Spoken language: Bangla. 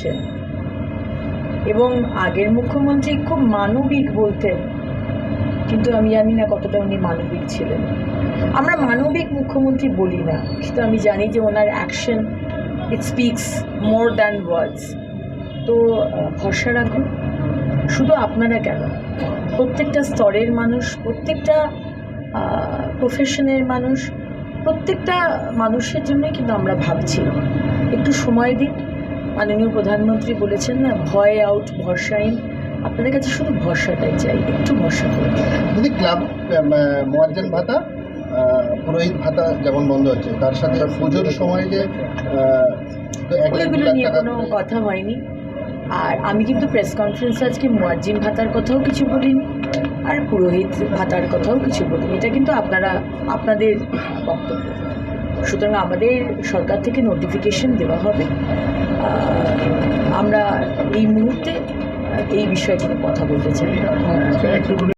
করেছেন এবং আগের মুখ্যমন্ত্রী খুব মানবিক বলতেন, কিন্তু আমি জানি না কতটা উনি মানবিক ছিলেন। আমরা মানবিক মুখ্যমন্ত্রী বলি না, কিন্তু আমি জানি যে ওনার অ্যাকশন ইট স্পিক্স মোর দ্যান ওয়ার্ডস। তো ভরসা রাখুন, শুধু আপনারা কেন, প্রত্যেকটা স্তরের মানুষ, প্রত্যেকটা প্রফেশনের মানুষ, প্রত্যেকটা মানুষের জন্যই কিন্তু আমরা ভাবছি। একটু সময় দিন। মাননীয় প্রধানমন্ত্রী বলেছেন না, ভয় আউট ভরসা ইন। আপনাদের কাছে শুধু ভরসাটাই চাই, একটু ভরসা করুন। যদি ক্লাব মোয়াজ্জেন ভাতা, পুরোহিত ভাতা যেমন বন্ধ হচ্ছে, তার সাথে পুজোর সময় যে ওইগুলো নিয়ে কোনো কথা হয়নি। আর আমি কিন্তু প্রেস কনফারেন্সে আজকে মোয়াজ্জিন ভাতার কথাও কিছু বলিনি, আর পুরোহিত ভাতার কথাও কিছু বলিনি। এটা কিন্তু আপনাদের বক্তব্য। সুতরাং আমাদের সরকার থেকে নোটিফিকেশন দেওয়া হবে। আমরা এই মুহূর্তে এই বিষয়ে কোনো কথা বলতে চাই না।